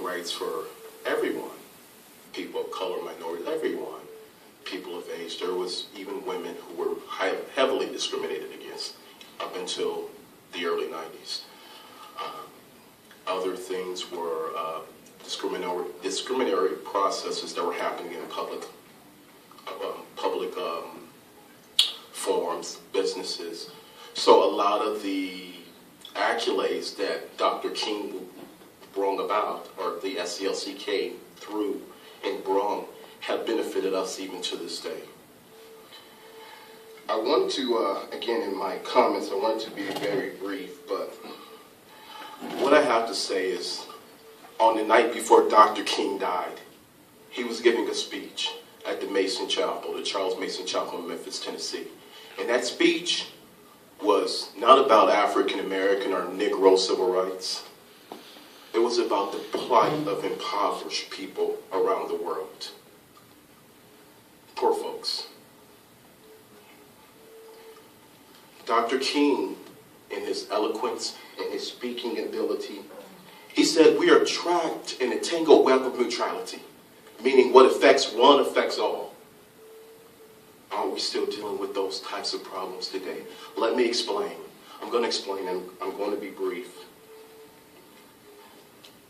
rights for everyone. People of color, minorities, everyone. People of age. There was even women who were heavily discriminated against up until the early 90s. Other things were discriminatory processes that were happening in public forums, businesses. So a lot of the accolades that Dr. King brought about, or the SCLC came through and brought, have benefited us even to this day. I want to, again, in my comments, I want to be very brief, but what I have to say is, on the night before Dr. King died, he was giving a speech at the Mason Chapel, the Charles Mason Chapel in Memphis, Tennessee. And that speech was not about African American or Negro civil rights. It was about the plight of impoverished people around the world. Poor folks. Dr. King, in his eloquence and his speaking ability, he said, we are trapped in a tangled web of neutrality, meaning what affects one affects all. Aren't we still dealing with those types of problems today? Let me explain. I'm going to explain, and I'm going to be brief.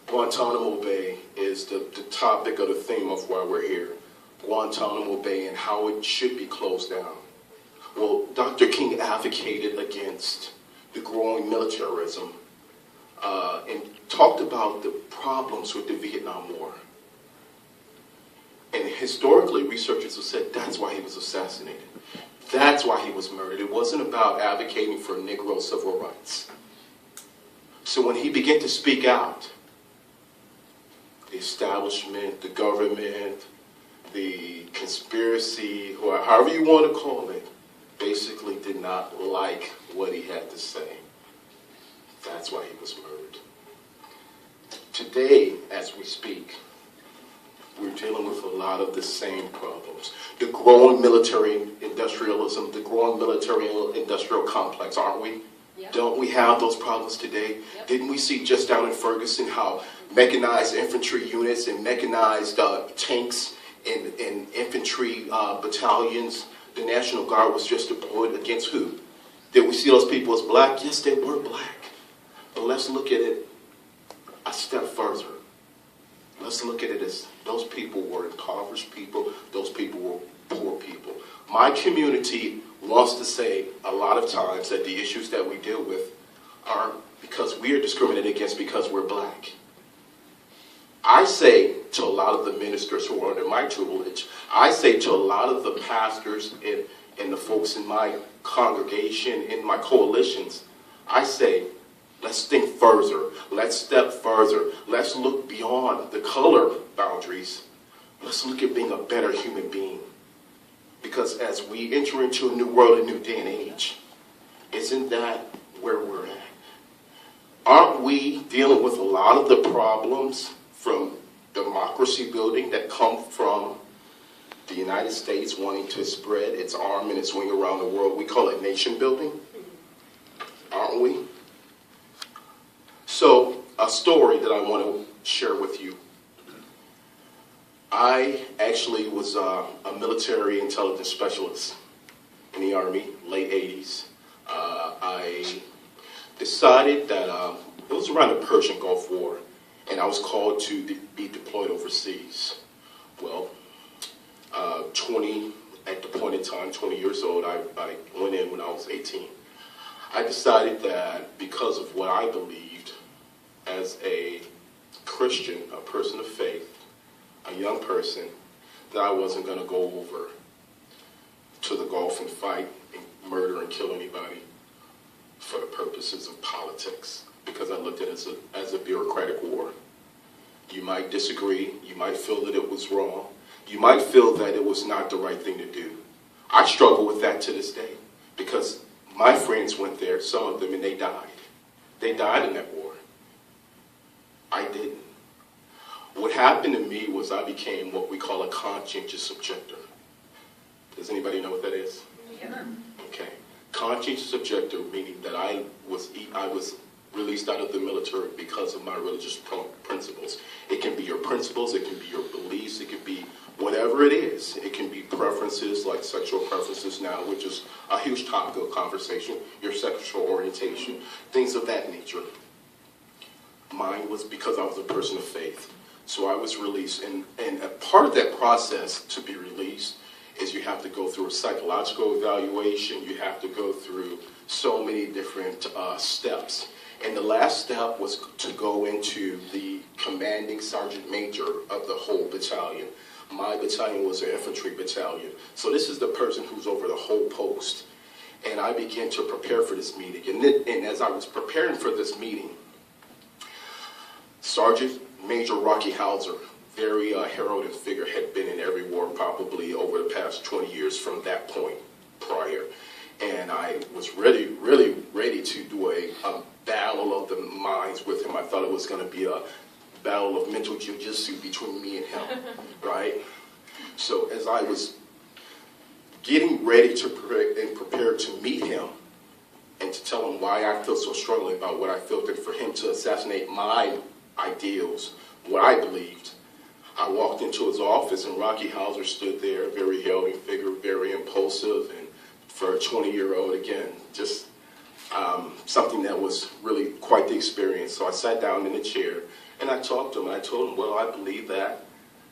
Guantanamo Bay is the topic of the theme of why we're here. Guantanamo Bay and how it should be closed down. Well, Dr. King advocated against the growing militarism and talked about the problems with the Vietnam War. And historically, researchers have said that's why he was assassinated. That's why he was murdered. It wasn't about advocating for Negro civil rights. So when he began to speak out, the establishment, the government, the conspiracy, or however you want to call it, basically did not like what he had to say. That's why he was murdered. Today, as we speak, we're dealing with a lot of the same problems. The growing military industrialism, the growing military industrial complex, aren't we? Yep. Don't we have those problems today? Yep. Didn't we see just down in Ferguson how mechanized infantry units and mechanized tanks and infantry battalions, the National Guard was just deployed against who? Did we see those people as black? Yes, they were black. But let's look at it a step further. Let's look at it as those people were impoverished people, those people were poor people. My community wants to say a lot of times that the issues that we deal with are because we are discriminated against because we're black. I say to a lot of the ministers who are under my tutelage, I say to a lot of the pastors and the folks in my congregation, in my coalitions, I say, let's think further. Let's step further. Let's look beyond the color boundaries. Let's look at being a better human being. Because as we enter into a new world, a new day and age, isn't that where we're at? Aren't we dealing with a lot of the problems from democracy building that come from the United States wanting to spread its arm and its wing around the world? We call it nation building, aren't we? So, a story that I want to share with you. I actually was a military intelligence specialist in the Army, late 80s. I decided that it was around the Persian Gulf War, and I was called to be deployed overseas. Well, at the point in time, 20 years old, I went in when I was 18. I decided that because of what I believed as a Christian, a person of faith, a young person, that I wasn't going to go over to the Gulf and fight and murder and kill anybody for the purposes of politics, because I looked at it as a bureaucratic war. You might disagree, you might feel that it was wrong, you might feel that it was not the right thing to do. I struggle with that to this day, because my friends went there, some of them, and they died. They died in that war. I didn't. What happened to me was I became what we call a conscientious objector. Does anybody know what that is? Yeah. Okay. Conscientious objector, meaning that I was released out of the military because of my religious principles. It can be your principles, it can be your beliefs, it can be whatever it is. It can be preferences, like sexual preferences now, which is a huge topic of conversation, your sexual orientation, things of that nature. Mine was because I was a person of faith. So I was released, and a part of that process to be released is you have to go through a psychological evaluation, you have to go through so many different steps. And the last step was to go into the commanding sergeant major of the whole battalion. My battalion was an infantry battalion. So this is the person who's over the whole post. And I began to prepare for this meeting. And as I was preparing for this meeting, Sergeant Major Rocky Hauser, very heralded figure, had been in every war probably over the past 20 years from that point prior. And I was really ready to do a battle of the minds with him. I thought it was going to be a battle of mental jiu-jitsu between me and him, right? So as I was getting ready to prepare to meet him and to tell him why I feel so strongly about what I felt, and for him to assassinate my ideals, what I believed, I walked into his office and Rocky Hauser stood there, a very heralding figure, very impulsive, and for a 20-year-old, again, just something that was really quite the experience. So I sat down in a chair and I talked to him, and I told him, well, I believe that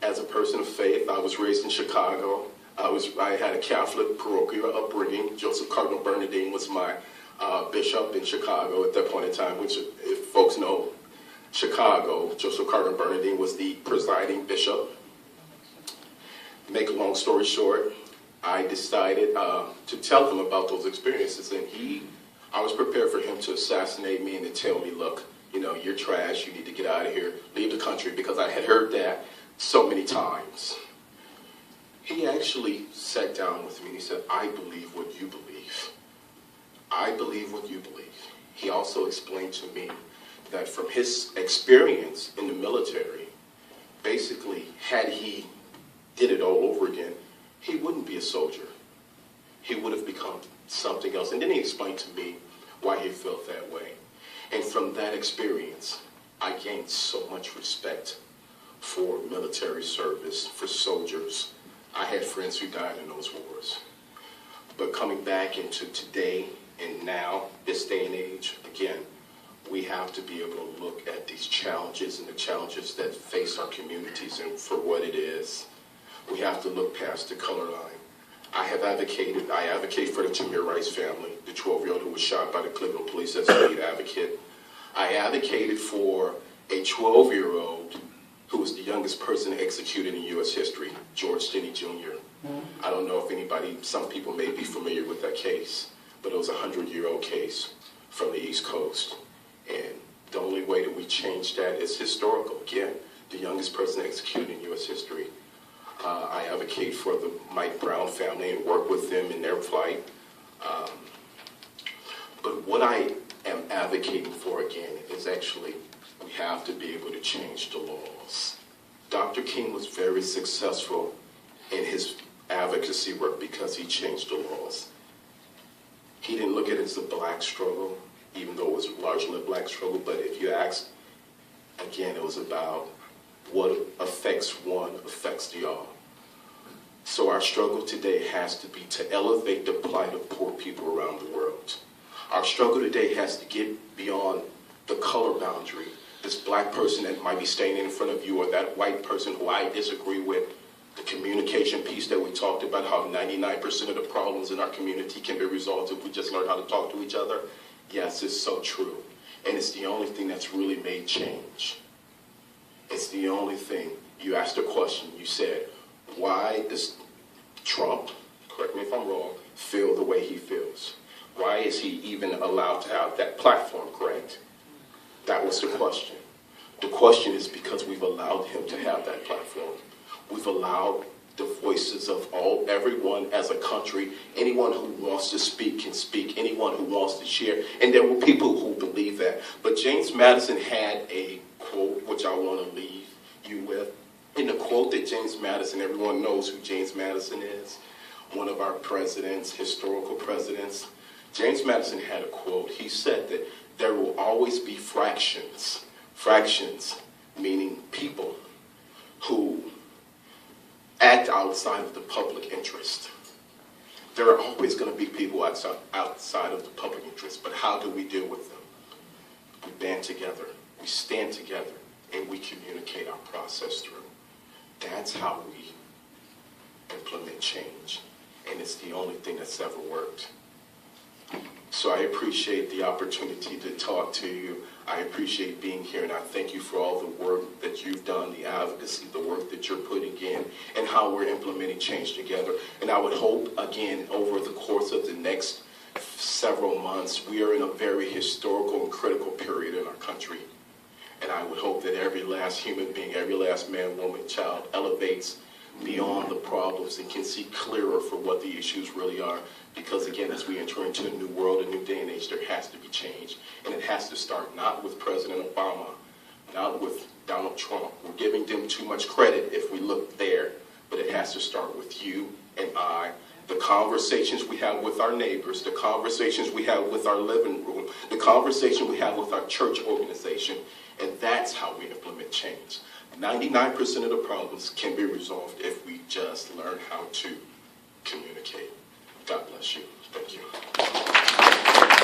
as a person of faith. I was raised in Chicago. I had a Catholic parochial upbringing. Joseph Cardinal Bernardine was my bishop in Chicago at that point in time, which, if folks know Chicago, Joseph Cardinal Bernardine was the presiding bishop. Make a long story short, I decided to tell him about those experiences, and I was prepared for him to assassinate me and to tell me, look, you know, you're trash, you need to get out of here, leave the country, because I had heard that so many times. He actually sat down with me and he said, I believe what you believe. I believe what you believe. He also explained to me that from his experience in the military, basically, had he did it all over again, he wouldn't be a soldier. He would have become something else. And then he explained to me why he felt that way. And from that experience, I gained so much respect for military service, for soldiers. I had friends who died in those wars. But coming back into today and now, this day and age, again, we have to be able to look at these challenges and the challenges that face our communities and for what it is. We have to look past the color line. I advocate for the Tamir Rice family, the 12-year-old who was shot by the Cleveland police as a lead advocate. I advocated for a 12-year-old who was the youngest person executed in U.S. history, George Stinney Jr. I don't know if some people may be familiar with that case, but it was a 100-year-old case from the East Coast. And the only way that we change that is historical. Again, the youngest person executed in U.S. history. I advocate for the Mike Brown family and work with them in their plight. But what I am advocating for, again, is actually we have to be able to change the laws. Dr. King was very successful in his advocacy work because he changed the laws. He didn't look at it as a black struggle, even though it was largely a black struggle, but if you ask, again, it was about what affects one affects the all. So our struggle today has to be to elevate the plight of poor people around the world. Our struggle today has to get beyond the color boundary. This black person that might be standing in front of you, or that white person who I disagree with, the communication piece that we talked about, how 99% of the problems in our community can be resolved if we just learn how to talk to each other. Yes, it's so true. And it's the only thing that's really made change. It's the only thing. You asked a question. You said, why does Trump, correct me if I'm wrong, feel the way he feels? Why is he even allowed to have that platform, correct? That was the question. The question is because we've allowed him to have that platform. We've allowed the voices of everyone as a country. Anyone who wants to speak can speak. Anyone who wants to share. And there were people who believe that. But James Madison had a quote, which I want to leave you with. In the quote that James Madison, everyone knows who James Madison is, one of our presidents, historical presidents. James Madison had a quote. He said that there will always be fractions meaning people who act outside of the public interest. There are always going to be people outside of the public interest, but how do we deal with them? We band together, we stand together, and we communicate our process through. That's how we implement change, and it's the only thing that's ever worked. So I appreciate the opportunity to talk to you. I appreciate being here, and I thank you for all the work that you've done, the advocacy, the work that you're putting in, and how we're implementing change together. And I would hope, again, over the course of the next several months, we are in a very historical and critical period in our country. And I would hope that every last human being, every last man, woman, child elevates beyond the problems and can see clearer for what the issues really are. Because again, as we enter into a new world, a new day and age, there has to be change. And it has to start not with President Obama, not with Donald Trump. We're giving them too much credit if we look there, but it has to start with you and I. The conversations we have with our neighbors, the conversations we have with our living room, the conversation we have with our church organization, and that's how we implement change. 99% of the problems can be resolved if we just learn how to communicate. God bless you. Thank you.